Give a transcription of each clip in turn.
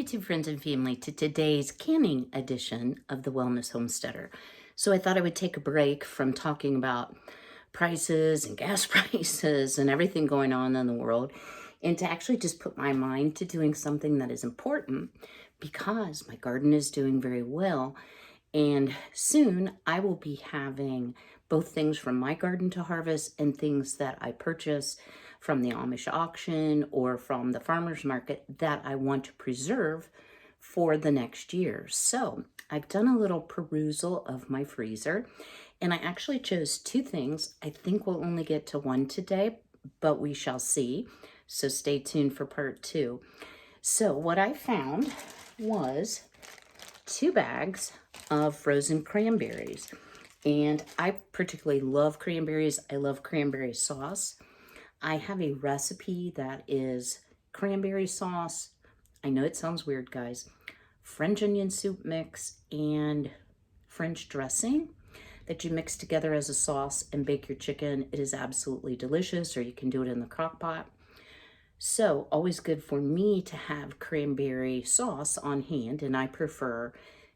YouTube friends and family to today's canning edition of the Wellness Homesteader. So I thought I would take a break from talking about prices and gas prices and everything going on in the world and to actually just put my mind to doing something that is important because my garden is doing very well. And soon I will be having both things from my garden to harvest and things that I purchase from the Amish auction or from the farmer's market that I want to preserve for the next year. So I've done a little perusal of my freezer and I actually chose two things. I think we'll only get to one today, but we shall see. So stay tuned for part two. So what I found was 2 bags of frozen cranberries. And I particularly love cranberries. I love cranberry sauce. I have a recipe that is cranberry sauce. I know it sounds weird, guys. French onion soup mix and French dressing that you mix together as a sauce and bake your chicken. It is absolutely delicious, or you can do it in the crock pot. So always good for me to have cranberry sauce on hand, and I prefer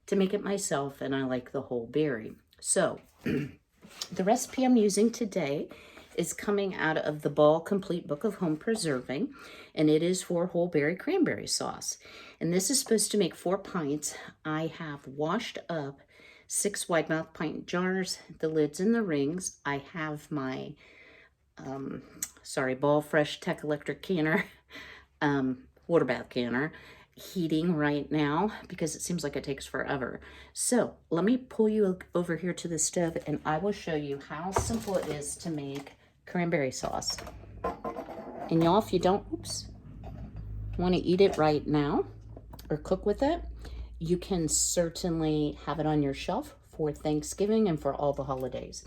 to make it myself, and I like the whole berry. So the recipe I'm using today is coming out of the Ball Complete Book of Home Preserving, and it is for whole berry cranberry sauce. And this is supposed to make 4 pints. I have washed up 6 wide mouth pint jars, the lids and the rings. I have my Ball Fresh Tech Electric canner, water bath canner, heating right now because it seems like it takes forever. So let me pull you over here to the stove and I will show you how simple it is to make cranberry sauce. And y'all, if you don't want to eat it right now or cook with it, you can certainly have it on your shelf for Thanksgiving and for all the holidays.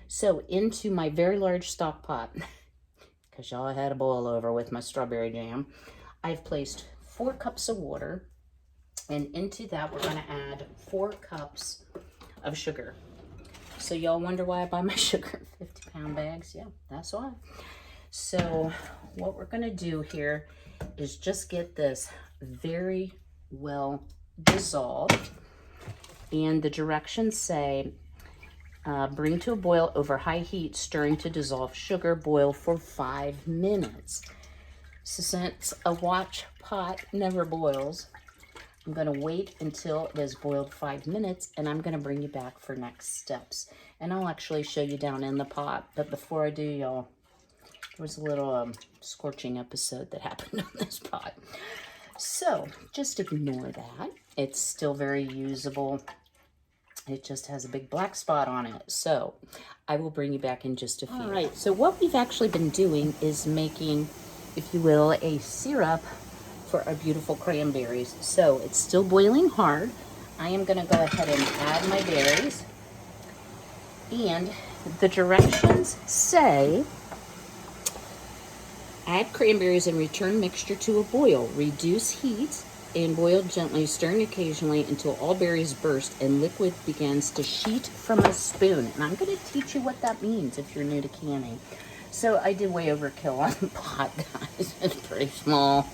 So into my very large stock pot, because y'all had a boil over with my strawberry jam, I've placed 4 cups of water, and into that we're going to add 4 cups of sugar. So y'all wonder why I buy my sugar in 50-pound bags? Yeah, that's why. So what we're going to do here is just get this very well dissolved, and the directions say bring to a boil over high heat, stirring to dissolve sugar, boil for 5 minutes. So since a watch pot never boils, I'm going to wait until it has boiled 5 minutes, and I'm going to bring you back for next steps. And I'll actually show you down in the pot. But before I do, y'all, there was a little scorching episode that happened on this pot. So just ignore that. It's still very usable. It just has a big black spot on it. So I will bring you back in just a few. All right, so what we've actually been doing is making, if you will, a syrup for our beautiful cranberries. So it's still boiling hard. I am going to go ahead and add my berries. And the directions say, add cranberries and return mixture to a boil. Reduce heat and boil gently, stirring occasionally until all berries burst and liquid begins to sheet from a spoon. And I'm going to teach you what that means if you're new to canning. So I did way overkill on the pot, guys. It's pretty small.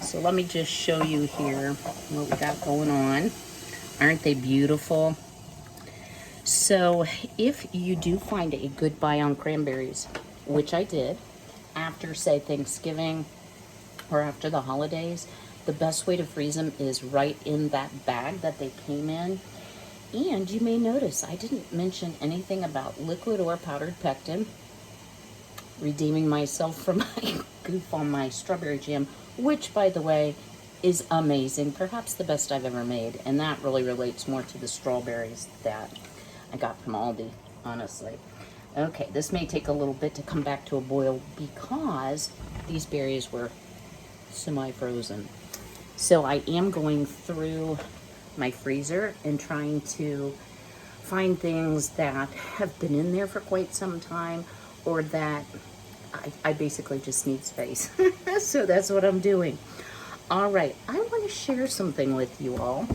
So let me just show you here what we got going on. Aren't they beautiful? So if you do find a good buy on cranberries, which I did, after, say, Thanksgiving or after the holidays, the best way to freeze them is right in that bag that they came in. And you may notice I didn't mention anything about liquid or powdered pectin. Redeeming myself from my goof on my strawberry jam, which, by the way, is amazing. Perhaps the best I've ever made. And that really relates more to the strawberries that I got from Aldi, honestly. Okay, this may take a little bit to come back to a boil because these berries were semi-frozen. So I am going through my freezer and trying to find things that have been in there for quite some time, or that I basically just need space. So that's what I'm doing. All right, I want to share something with you all.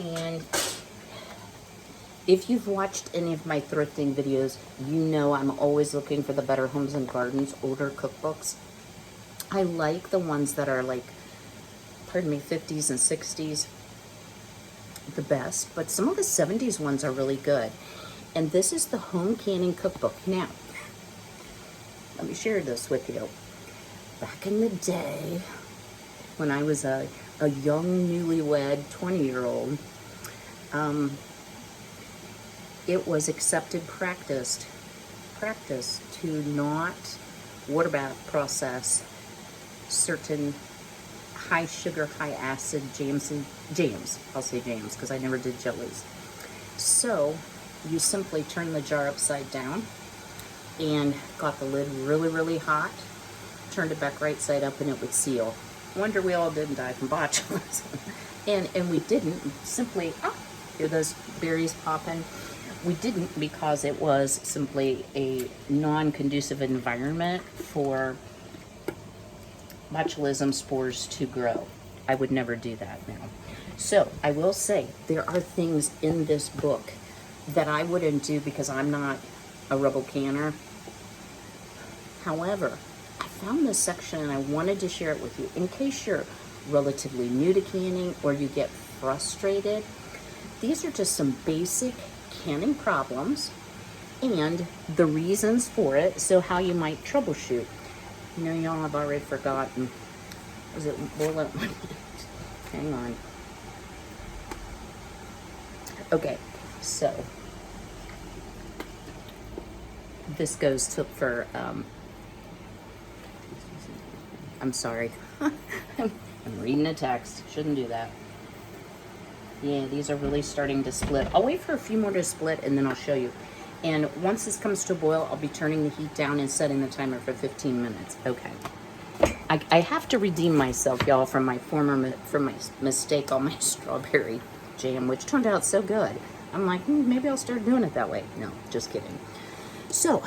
And if you've watched any of my thrifting videos, you know I'm always looking for the Better Homes and Gardens older cookbooks. I like the ones that are like pardon me, 50s and 60s the best, but some of the 70s ones are really good. And this is the Home Canning Cookbook. Now, let me share this with you. Back in the day, when I was a young, newlywed 20-year-old, it was accepted practice to not water bath process certain high sugar, high acid jams. I'll say jams because I never did jellies. So you simply turn the jar upside down and got the lid really, really hot, turned it back right side up, and it would seal. Wonder we all didn't die from botulism. and we didn't, simply, hear those berries popping. We didn't because it was simply a non-conducive environment for botulism spores to grow. I would never do that now. So I will say there are things in this book that I wouldn't do because I'm not a rebel canner. However, I found this section and I wanted to share it with you in case you're relatively new to canning or you get frustrated. These are just some basic canning problems and the reasons for it, so how you might troubleshoot. You know, y'all, I've already forgotten. Was it bullet? Hang on. Okay, so this goes to for I'm sorry. I'm reading a text. Shouldn't do that. Yeah, these are really starting to split. I'll wait for a few more to split and then I'll show you. And once this comes to a boil, I'll be turning the heat down and setting the timer for 15 minutes. Okay. I have to redeem myself, y'all, from my mistake on my strawberry jam, which turned out so good. I'm like, maybe I'll start doing it that way. No, just kidding. So,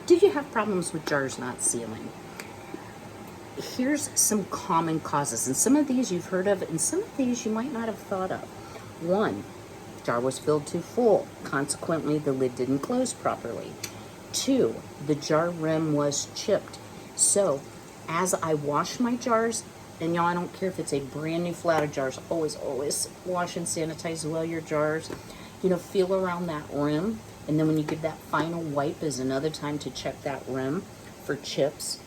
do you have problems with jars not sealing? Here's some common causes, and some of these you've heard of, and some of these you might not have thought of. 1, jar was filled too full. Consequently, the lid didn't close properly. 2, the jar rim was chipped. So, as I wash my jars, and y'all, I don't care if it's a brand new flat of jars, always wash and sanitize well your jars. You know, feel around that rim, and then when you give that final wipe is another time to check that rim for chips.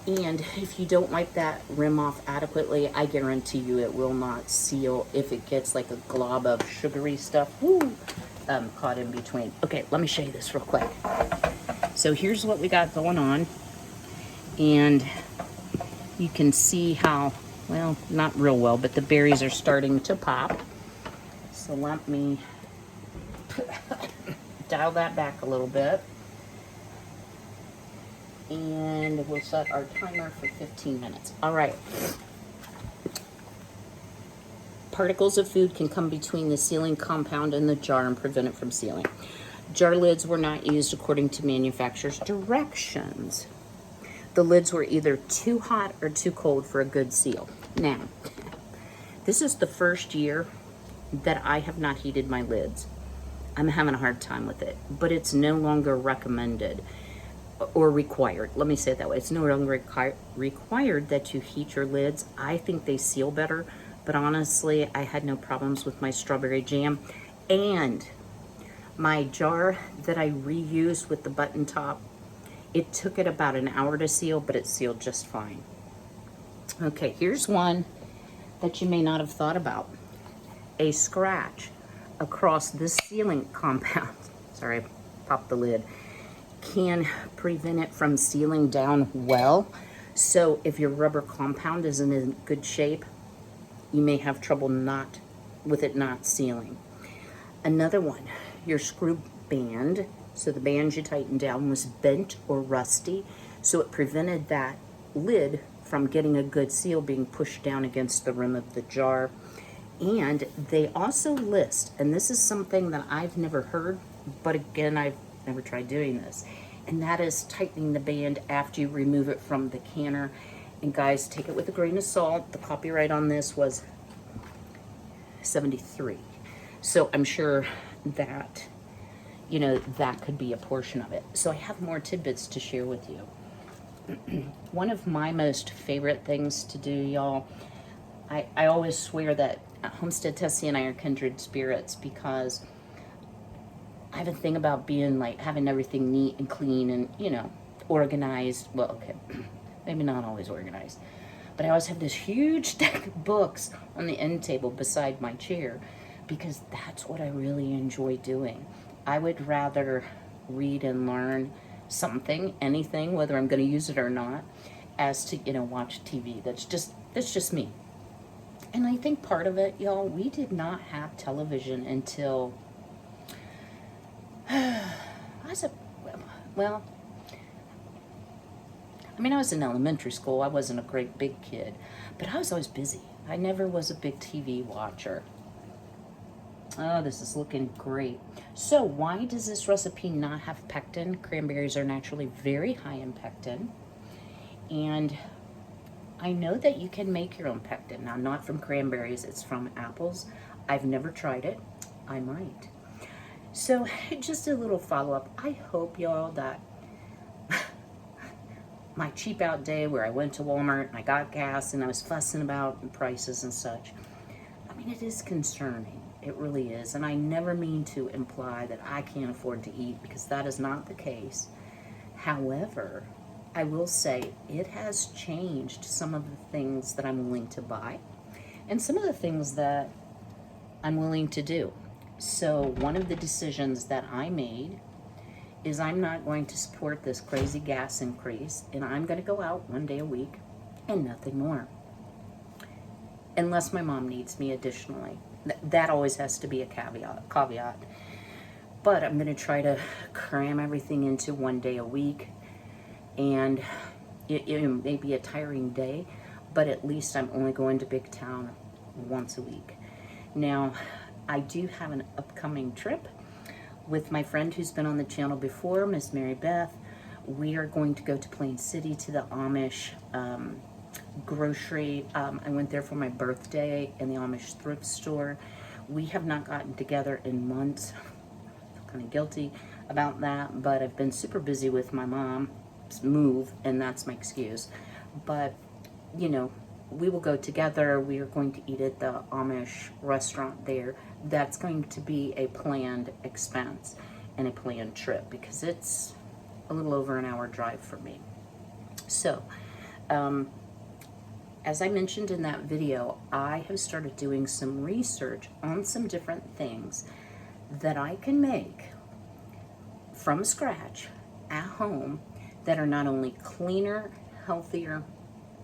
And if you don't wipe that rim off adequately, I guarantee you it will not seal if it gets like a glob of sugary stuff caught in between. Okay, let me show you this real quick. So here's what we got going on. And you can see how, well, not real well, but the berries are starting to pop. So let me dial that back a little bit. And we'll set our timer for 15 minutes. All right. Particles of food can come between the sealing compound and the jar and prevent it from sealing. Jar lids were not used according to manufacturer's directions. The lids were either too hot or too cold for a good seal. Now, this is the first year that I have not heated my lids. I'm having a hard time with it, but it's no longer recommended or required. Let me say it that way. It's no longer required that you heat your lids. I think they seal better, but honestly, I had no problems with my strawberry jam. And my jar that I reused with the button top, it took it about an hour to seal, but it sealed just fine. Okay, here's one that you may not have thought about. A scratch across this sealing compound, sorry, I popped the lid, can prevent it from sealing down well. So if your rubber compound isn't in good shape, you may have trouble with it not sealing. Another one, your screw band, so the band you tightened down was bent or rusty, so it prevented that lid from getting a good seal being pushed down against the rim of the jar. And they also list, and this is something that I've never heard, but again, I've never tried doing this, and that is tightening the band after you remove it from the canner. And guys, take it with a grain of salt. The copyright on this was 73. So I'm sure that, you know, that could be a portion of it. So I have more tidbits to share with you. One of my most favorite things to do, y'all, I always swear that Homestead Tessie and I are kindred spirits because I have a thing about being like having everything neat and clean and, you know, organized. Well, okay, maybe not always organized, but I always have this huge stack of books on the end table beside my chair because that's what I really enjoy doing. I would rather read and learn something, anything, whether I'm going to use it or not, as to, you know, watch TV. That's just me. And I think part of it, y'all, we did not have television until I was well, I mean, I was in elementary school. I wasn't a great big kid, but I was always busy. I never was a big TV watcher. Oh, this is looking great. So why does this recipe not have pectin? Cranberries are naturally very high in pectin. And I know that you can make your own pectin. Now, not from cranberries, it's from apples. I've never tried it. I might. So just a little follow-up. I hope, y'all, that my cheap out day where I went to Walmart and I got gas and I was fussing about prices and such, I mean, it is concerning. It really is. And I never mean to imply that I can't afford to eat because that is not the case. However, I will say it has changed some of the things that I'm willing to buy and some of the things that I'm willing to do. So one of the decisions that I made is I'm not going to support this crazy gas increase, and I'm going to go out one day a week and nothing more. Unless my mom needs me additionally. That always has to be a caveat. But I'm going to try to cram everything into one day a week. And it may be a tiring day, but at least I'm only going to Big Town once a week. Now, I do have an upcoming trip with my friend who's been on the channel before, Miss Mary Beth. We are going to go to Plain City to the Amish grocery. I went there for my birthday in the Amish thrift store. We have not gotten together in months. I feel kind of guilty about that, but I've been super busy with my mom's move, and that's my excuse. But, you know, we will go together. We are going to eat at the Amish restaurant there. That's going to be a planned expense and a planned trip because it's a little over an hour drive for me. So, as I mentioned in that video, I have started doing some research on some different things that I can make from scratch at home that are not only cleaner, healthier,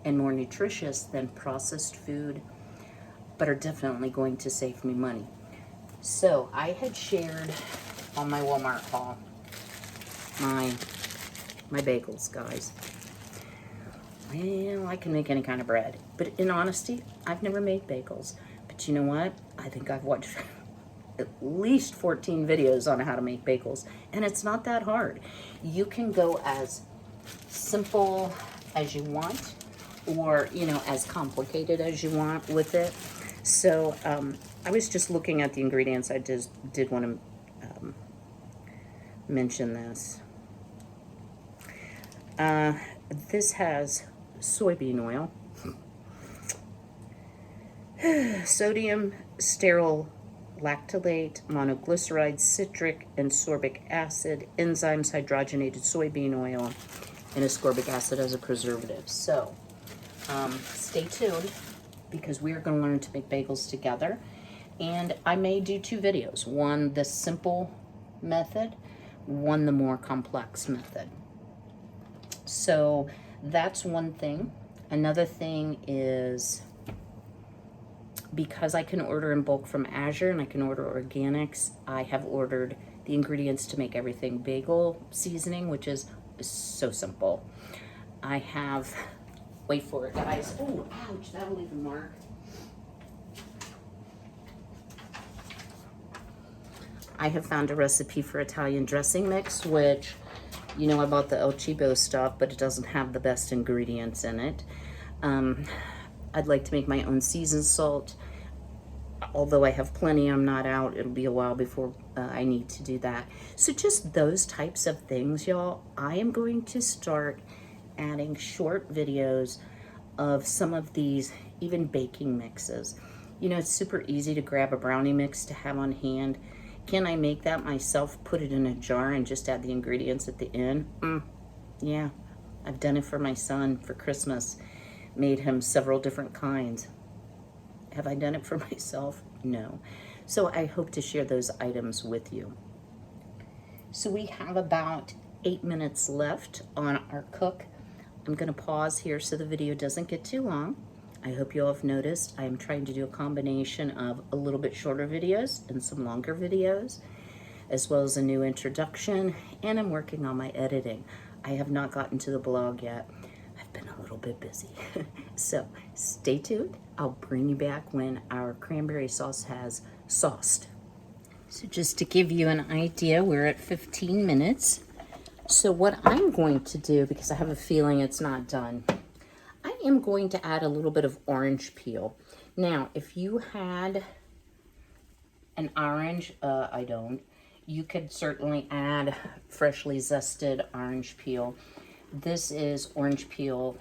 and more nutritious than processed food, but are definitely going to save me money. So I had shared on my Walmart haul my bagels, guys. Well, I can make any kind of bread, but in honesty, I've never made bagels. But you know what? I think I've watched at least 14 videos on how to make bagels, and it's not that hard. You can go as simple as you want, or, you know, as complicated as you want with it. So I was just looking at the ingredients. I just did want to mention this. This has soybean oil, sodium stearyl lactylate, monoglyceride, citric and sorbic acid, enzymes, hydrogenated soybean oil, and ascorbic acid as a preservative. So stay tuned because we are going to learn to make bagels together. And I may do two videos, one the simple method, one the more complex method. So that's one thing. Another thing is, because I can order in bulk from Azure and I can order organics, I have ordered the ingredients to make everything bagel seasoning, which is so simple. I have, wait for it, guys. Oh, ouch, that'll leave a mark. I have found a recipe for Italian dressing mix, which, you know, I bought the El Cheapo stuff, but it doesn't have the best ingredients in it. I'd like to make my own seasoned salt. Although I have plenty, I'm not out. It'll be a while before I need to do that. So just those types of things, y'all. I am going to start adding short videos of some of these, even baking mixes. You know, it's super easy to grab a brownie mix to have on hand. Can I make that myself, put it in a jar and just add the ingredients at the end? Yeah, I've done it for my son for Christmas. Made him several different kinds. Have I done it for myself? No. So I hope to share those items with you. So we have about 8 minutes left on our cook. I'm going to pause here so the video doesn't get too long. I hope you all have noticed I am trying to do a combination of a little bit shorter videos and some longer videos, as well as a new introduction, and I'm working on my editing. I have not gotten to the blog yet. I've been a little bit busy. So stay tuned. I'll bring you back when our cranberry sauce has sauced. So just to give you an idea, we're at 15 minutes. So what I'm going to do, because I have a feeling it's not done, I am going to add a little bit of orange peel. Now, if you had an orange, I don't, you could certainly add freshly zested orange peel. This is orange peel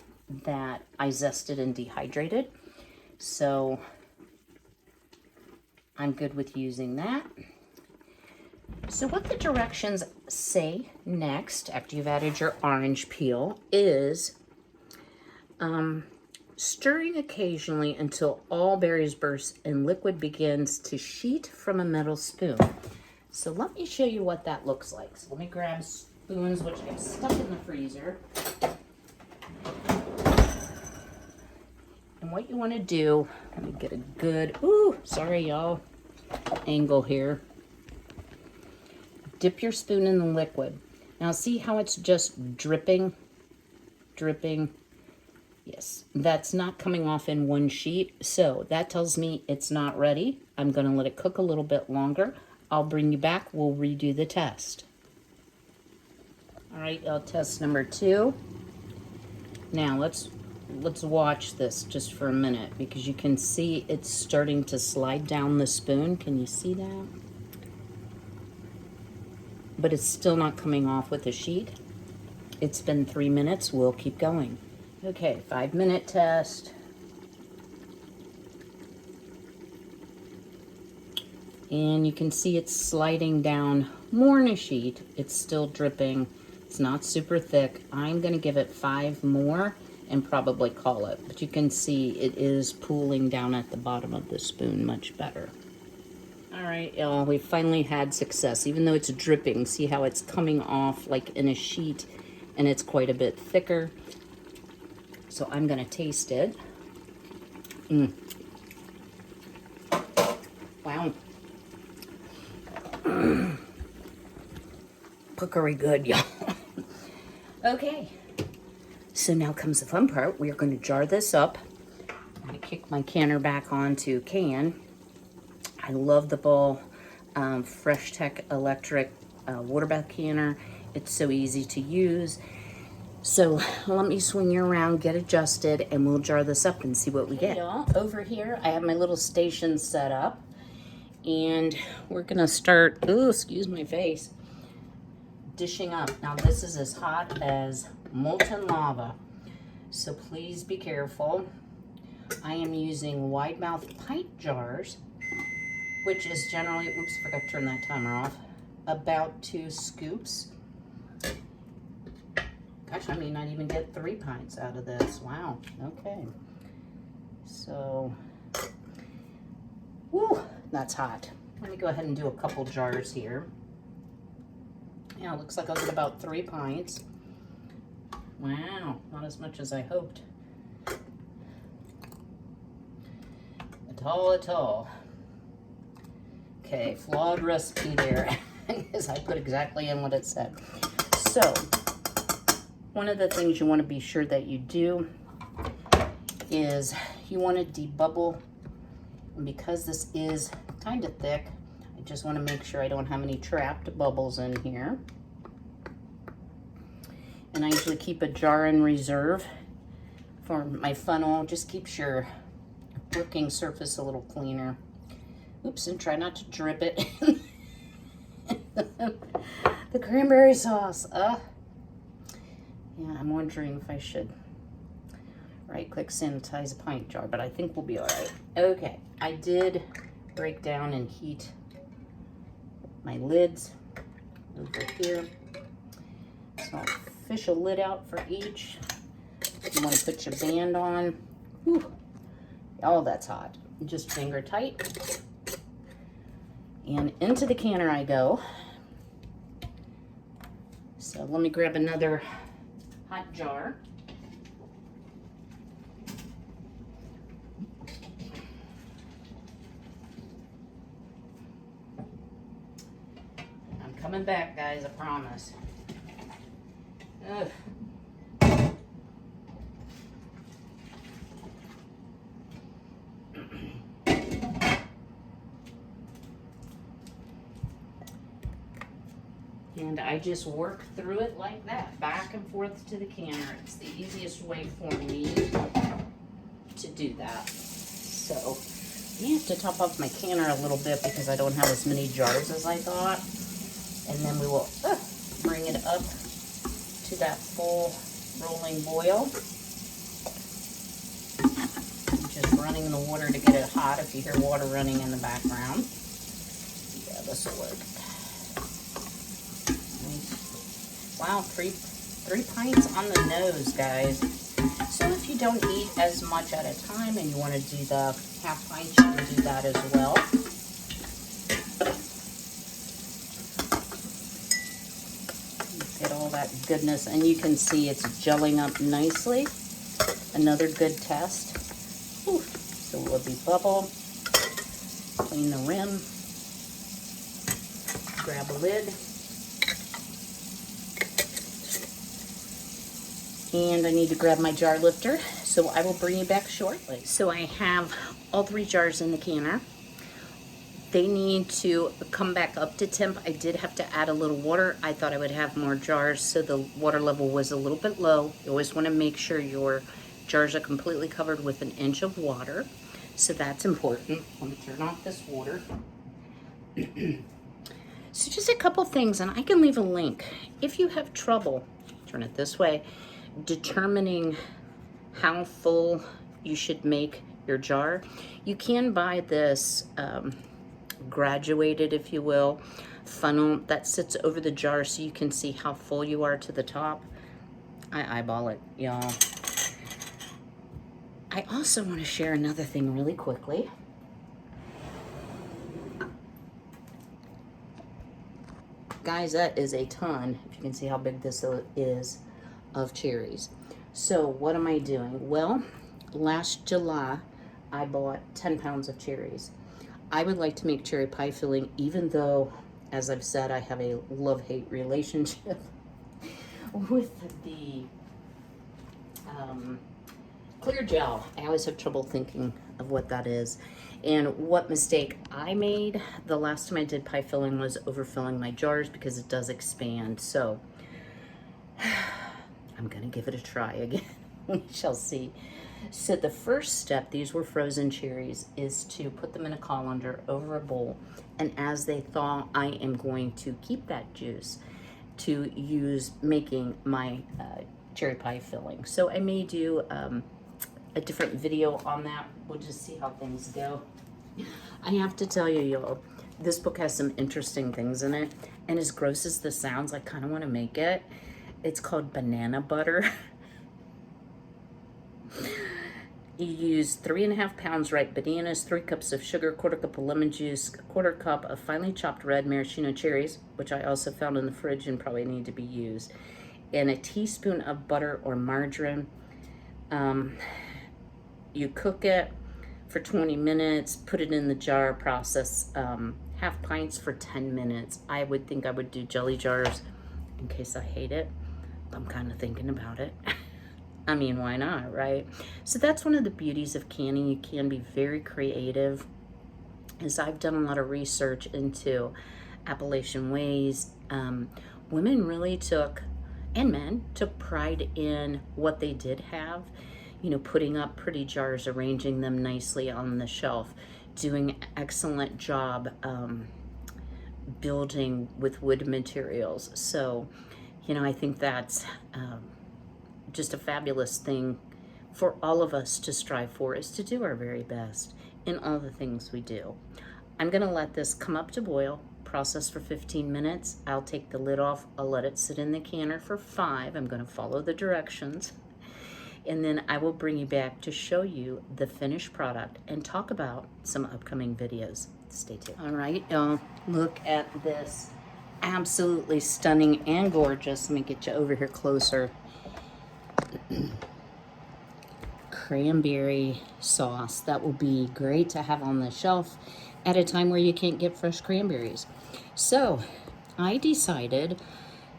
that I zested and dehydrated. So I'm good with using that. So what the directions say next, after you've added your orange peel, is stirring occasionally until all berries burst and liquid begins to sheet from a metal spoon. So let me show you what that looks like. So let me grab spoons, which I've stuck in the freezer. And what you want to do, let me get a good, sorry y'all, angle here. Dip your spoon in the liquid. Now see how it's just dripping? Yes, that's not coming off in one sheet. So that tells me it's not ready. I'm going to let it cook a little bit longer. I'll bring you back. We'll redo the test. All right, test number 2. Now let's watch this just for a minute, because you can see it's starting to slide down the spoon. Can you see that? But it's still not coming off with the sheet. It's been 3 minutes. We'll keep going. Okay, 5-minute test. And you can see it's sliding down more in a sheet. It's still dripping. It's not super thick. I'm going to give it 5 more and probably call it. But you can see it is pooling down at the bottom of the spoon much better. All right, y'all, we finally had success. Even though it's dripping, see how it's coming off like in a sheet, and it's quite a bit thicker. So I'm gonna taste it. Wow. Cookery good, y'all. Okay, so now comes the fun part. We are gonna jar this up. I'm gonna kick my canner back onto can. I love the Ball Fresh Tech electric water bath canner. It's so easy to use. So let me swing you around, get adjusted, and we'll jar this up and see what we get. Y'all, over here, I have my little station set up, and we're gonna start, excuse my face, dishing up. Now this is as hot as molten lava, so please be careful. I am using wide mouth pint jars, which is generally, oops, forgot to turn that timer off, about 2 scoops. Gosh, I may not even get 3 pints out of this. Wow, okay. So, woo, that's hot. Let me go ahead and do a couple jars here. Yeah, it looks like I'll get about 3 pints. Wow, not as much as I hoped. At all. Okay, flawed recipe there, because I put exactly in what it said. So, one of the things you want to be sure that you do is you want to debubble. And because this is kind of thick, I just want to make sure I don't have any trapped bubbles in here. And I usually keep a jar in reserve for my funnel. Just keeps your working surface a little cleaner. Oops, and try not to drip it. The cranberry sauce. Yeah, I'm wondering if I should Right click, sanitize a pint jar, but I think we'll be all right. Okay, I did break down and heat my lids over here. So I'll fish a lid out for each. You want to put your band on. Whew. Oh, that's hot. Just finger tight. And into the canner I go. So let me grab another hot jar. I'm coming back, guys, I promise. Ugh. And I just work through it like that, back and forth to the canner. It's the easiest way for me to do that. So I have to top off my canner a little bit because I don't have as many jars as I thought. And then we will bring it up to that full rolling boil. Just running the water to get it hot if you hear water running in the background. Yeah, this will work. Wow, three pints on the nose, guys. So if you don't eat as much at a time and you want to do the half pint, you can do that as well. Get all that goodness, and you can see it's gelling up nicely. Another good test. Whew. So we'll be bubble. Clean the rim. Grab a lid. And I need to grab my jar lifter, so I will bring you back shortly. So I have all 3 jars in the canner. They need to come back up to temp. I did have to add a little water. I thought I would have more jars, so the water level was a little bit low. You always want to make sure your jars are completely covered with 1 inch of water. So that's important. Let me turn off this water. So just a couple things, and I can leave a link. If you have trouble, turn it this way, determining how full you should make your jar, you can buy this graduated, if you will, funnel that sits over the jar so you can see how full you are to the top. I eyeball it, y'all. I also want to share another thing really quickly. Guys, that is a ton, if you can see how big this is, of cherries. So what am I doing? Well, last July I bought 10 pounds of cherries. I would like to make cherry pie filling, even though, as I've said, I have a love-hate relationship with the clear gel. I always have trouble thinking of what that is. And what mistake I made the last time I did pie filling was overfilling my jars, because it does expand. So I'm gonna give it a try again. We shall see. So the first step, these were frozen cherries, is to put them in a colander over a bowl, and as they thaw, I am going to keep that juice to use making my cherry pie filling. So I may do a different video on that. We'll just see how things go. I have to tell you, y'all, this book has some interesting things in it, and as gross as this sounds, I kind of want to make it. It's called banana butter. You use 3.5 pounds ripe bananas, 3 cups of sugar, 1/4 cup of lemon juice, 1/4 cup of finely chopped red maraschino cherries, which I also found in the fridge and probably need to be used, and a teaspoon of butter or margarine. You cook it for 20 minutes, put it in the jar, process half pints for 10 minutes. I would think I would do jelly jars in case I hate it. I'm kind of thinking about it. I mean, why not, right? So that's one of the beauties of canning. You can be very creative. As I've done a lot of research into Appalachian ways, women really took, and men, took pride in what they did have. You know, putting up pretty jars, arranging them nicely on the shelf, doing an excellent job building with wood materials. So, you know, I think that's just a fabulous thing for all of us to strive for is to do our very best in all the things we do. I'm gonna let this come up to boil, process for 15 minutes. I'll take the lid off, I'll let it sit in the canner for 5. I'm gonna follow the directions. And then I will bring you back to show you the finished product and talk about some upcoming videos. Stay tuned. All right, y'all, look at this. Absolutely stunning and gorgeous. Let me get you over here closer. Cranberry sauce. That will be great to have on the shelf at a time where you can't get fresh cranberries. So I decided,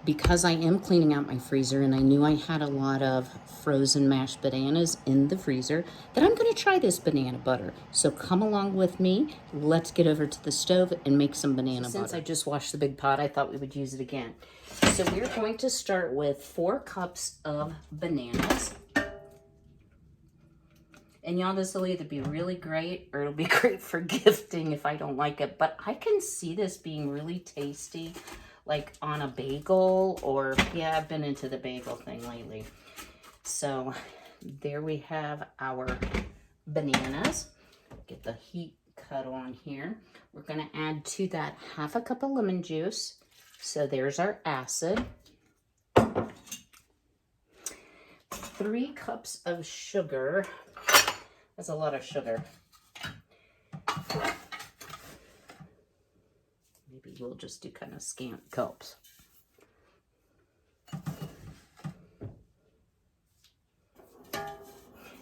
because I am cleaning out my freezer and I knew I had a lot of frozen mashed bananas in the freezer, that I'm going to try this banana butter. So come along with me. Let's get over to the stove and make some banana butter. Since I just washed the big pot, I thought we would use it again. So we're going to start with 4 cups of bananas. And y'all, this will either be really great or it'll be great for gifting if I don't like it. But I can see this being really tasty, like on a bagel, or yeah, I've been into the bagel thing lately. So there we have our bananas. Get the heat cut on here. We're gonna add to that 1/2 cup of lemon juice. So there's our acid. 3 cups of sugar. That's a lot of sugar. Maybe we'll just do kind of scant cups.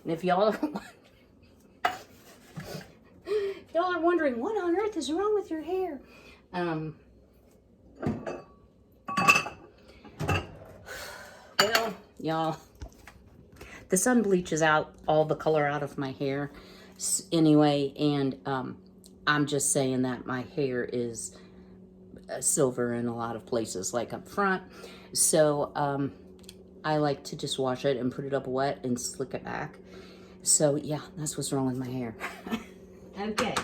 And if y'all are wondering what on earth is wrong with your hair, well, y'all, the sun bleaches out all the color out of my hair anyway, and I'm just saying that my hair is silver in a lot of places, like up front. So I like to just wash it and put it up wet and slick it back. So yeah, that's what's wrong with my hair. Okay,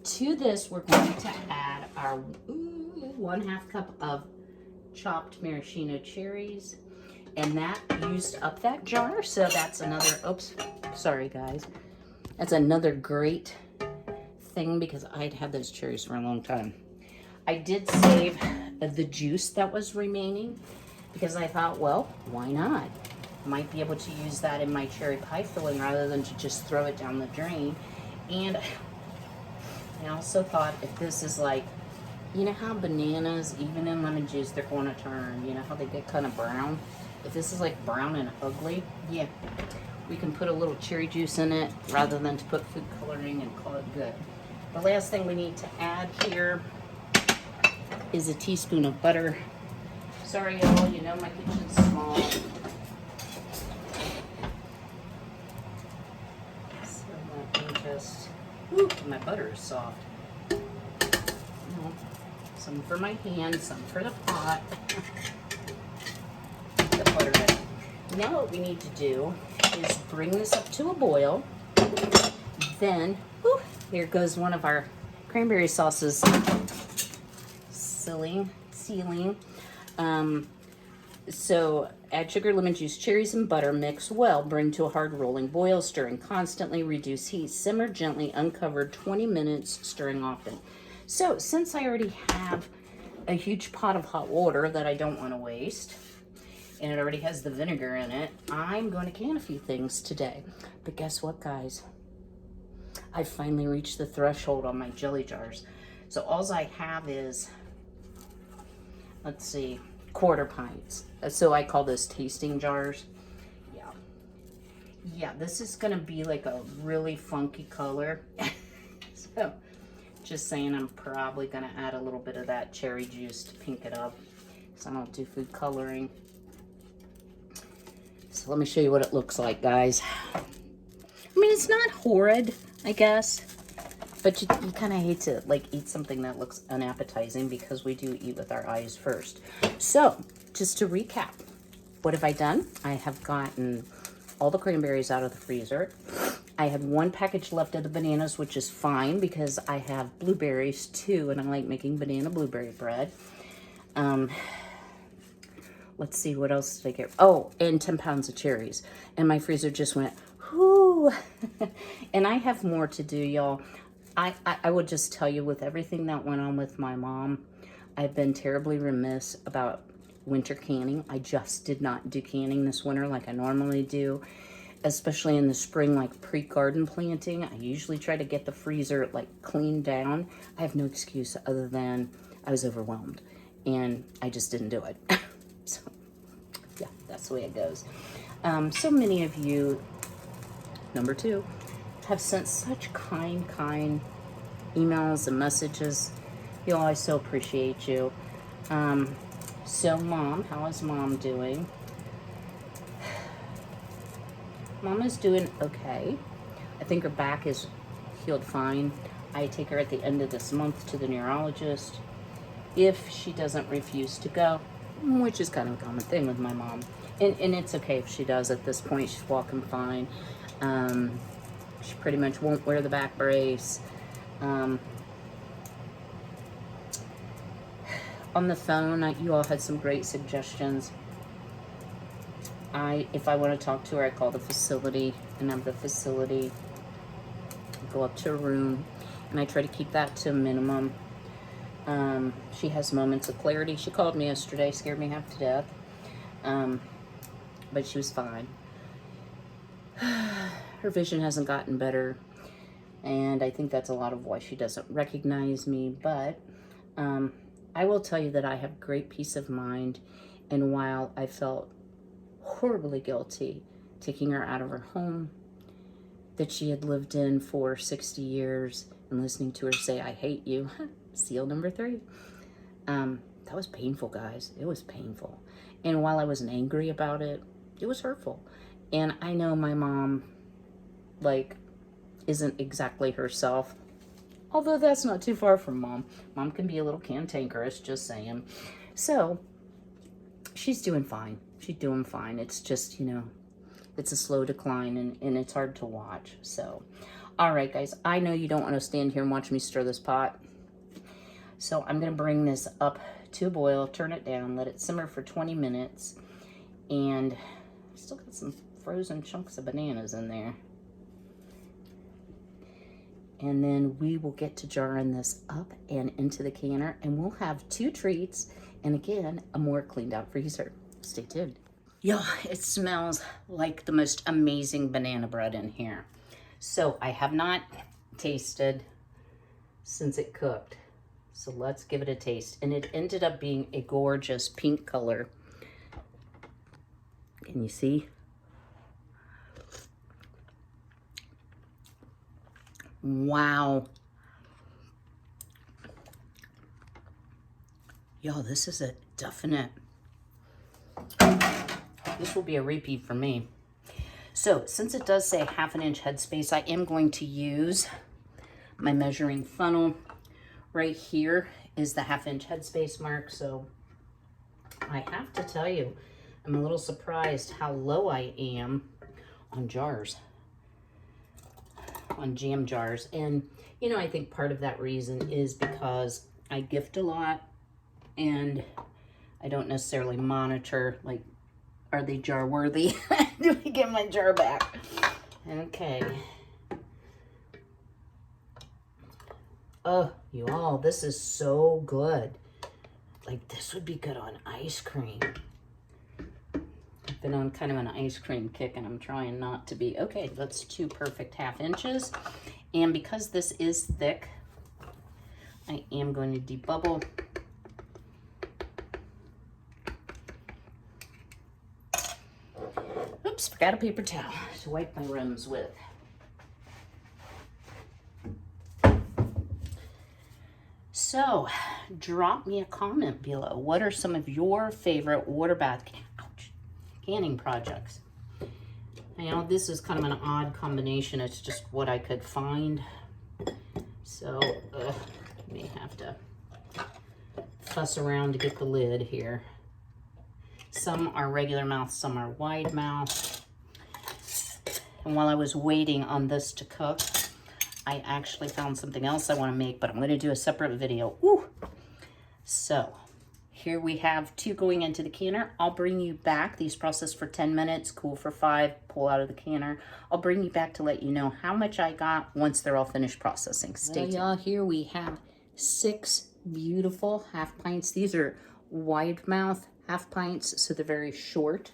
to this we're going to add our 1/2 cup of chopped maraschino cherries. And that used up that jar, so that's another, oops, sorry guys. That's another great thing because I'd had those cherries for a long time. I did save the juice that was remaining because I thought, well, why not? Might be able to use that in my cherry pie filling rather than to just throw it down the drain. And I also thought, if this is like, you know how bananas, even in lemon juice, they're going to turn, you know how they get kind of brown? If this is like brown and ugly, yeah, we can put a little cherry juice in it rather than to put food coloring and call it good. The last thing we need to add here is a teaspoon of butter. Sorry y'all, you know my kitchen's small. So let me just, whew, my butter is soft. Some for my hand, some for the pot. The butter in. Now what we need to do is bring this up to a boil. Then, whew, here goes one of our cranberry sauces sealing. So add sugar, lemon juice, cherries, and butter. Mix well. Bring to a hard rolling boil. Stirring constantly. Reduce heat. Simmer gently, uncovered, 20 minutes. Stirring often. So since I already have a huge pot of hot water that I don't want to waste, and it already has the vinegar in it, I'm going to can a few things today. But guess what, guys? I finally reached the threshold on my jelly jars. So all I have is, let's see, 1/4 pints. So I call this tasting jars. Yeah, this is going to be like a really funky color. So just saying, I'm probably going to add a little bit of that cherry juice to pink it up, because I don't do food coloring. So let me show you what it looks like, guys. I mean, it's not horrid, I guess, but you kind of hate to like eat something that looks unappetizing, because we do eat with our eyes first. So just to recap, what have I done? I have gotten all the cranberries out of the freezer. I have 1 package left of the bananas, which is fine because I have blueberries too, and I like making banana blueberry bread. Let's see, what else did I get? Oh, and 10 pounds of cherries. And my freezer just went, Whew. And I have more to do, y'all. I would just tell you, with everything that went on with my mom, I've been terribly remiss about winter canning. I just did not do canning this winter like I normally do, especially in the spring, like pre-garden planting. I usually try to get the freezer like cleaned down. I have no excuse other than I was overwhelmed and I just didn't do it. So yeah, that's the way it goes. So many of you, number 2, have sent such kind emails and messages. Y'all, I so appreciate you. So Mom, how is Mom doing? Mom is doing okay. I think her back is healed fine. I take her at the end of this month to the neurologist if she doesn't refuse to go, which is kind of a common thing with my mom. And it's okay if she does at this point. She's walking fine. She pretty much won't wear the back brace. On the phone, you all had some great suggestions. If I want to talk to her, I call the facility and have the facility go up to her room, and I try to keep that to a minimum. She has moments of clarity. She called me yesterday, scared me half to death, but she was fine. Her vision hasn't gotten better, and I think that's a lot of why she doesn't recognize me, but I will tell you that I have great peace of mind, and while I felt horribly guilty taking her out of her home that she had lived in for 60 years and listening to her say, "I hate you," seal number 3, that was painful, guys. It was painful. And while I wasn't angry about it, it was hurtful. And I know my mom, like, isn't exactly herself, although that's not too far from Mom. Mom can be a little cantankerous, just saying. So she's doing fine. She's doing fine. It's just, it's a slow decline, and it's hard to watch. So, all right, guys, I know you don't want to stand here and watch me stir this pot. So I'm going to bring this up to a boil, turn it down, let it simmer for 20 minutes. And I still got some frozen chunks of bananas in there. And then we will get to jarring this up and into the canner, and we'll have 2 treats, and again, a more cleaned out freezer. Stay tuned. Y'all, it smells like the most amazing banana bread in here. So I have not tasted since it cooked. So let's give it a taste. And it ended up being a gorgeous pink color. Can you see? Wow. Y'all, this is a definite. This will be a repeat for me. So since it does say 1/2 inch headspace, I am going to use my measuring funnel. Right here is the 1/2 inch headspace mark. So I have to tell you, I'm a little surprised how low I am on jars, on jam jars. And, I think part of that reason is because I gift a lot and I don't necessarily monitor, like, are they jar worthy? Do I get my jar back? Okay. Oh, you all, this is so good. Like, this would be good on ice cream. I've been on kind of an ice cream kick, and I'm trying not to be. Okay, that's 2 perfect 1/2 inches. And because this is thick, I am going to debubble. Oops, forgot a paper towel to wipe my rims with. So, drop me a comment below. What are some of your favorite water bath canning projects? This is kind of an odd combination. It's just what I could find. So, may have to fuss around to get the lid here. Some are regular mouth, some are wide mouth. And while I was waiting on this to cook, I actually found something else I want to make, but I'm going to do a separate video. Ooh. So, Here we have 2 going into the canner. I'll bring you back. These process for 10 minutes, cool for 5, pull out of the canner. I'll bring you back to let you know how much I got once they're all finished processing. Stay tuned. Y'all, here we have 6 beautiful half pints. These are wide mouth half pints, so they're very short.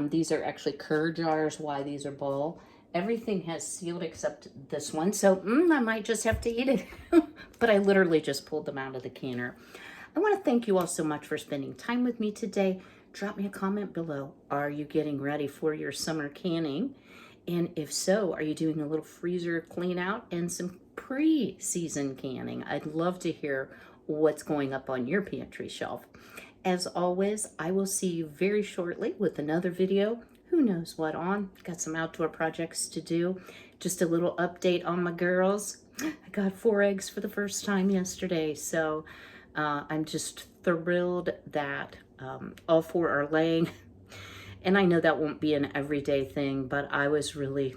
These are actually cur jars, why these are ball. Everything has sealed except this one, so I might just have to eat it. But I literally just pulled them out of the canner. I want to thank you all so much for spending time with me today. Drop me a comment below. Are you getting ready for your summer canning? And if so, are you doing a little freezer clean out and some pre-season canning? I'd love to hear what's going up on your pantry shelf. As always, I will see you very shortly with another video. Who knows what on? Got some outdoor projects to do. Just a little update on my girls. I got 4 eggs for the first time yesterday, so I'm just thrilled that all 4 are laying. And I know that won't be an everyday thing, but I was really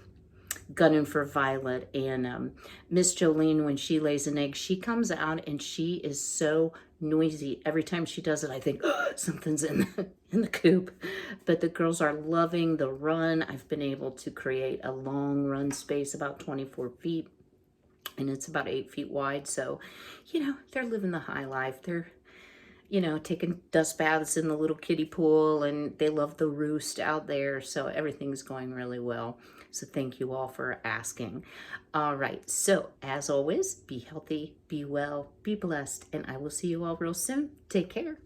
gunning for Violet. And Miss Jolene, when she lays an egg, she comes out and she is so noisy. Every time she does it, I think, oh, something's in the coop. But the girls are loving the run. I've been able to create a long run space, about 24 feet. And it's about 8 feet wide. So, you know, they're living the high life. They're, you know, taking dust baths in the little kiddie pool, and they love the roost out there. So everything's going really well. So thank you all for asking. All right. So as always, be healthy, be well, be blessed, and I will see you all real soon. Take care.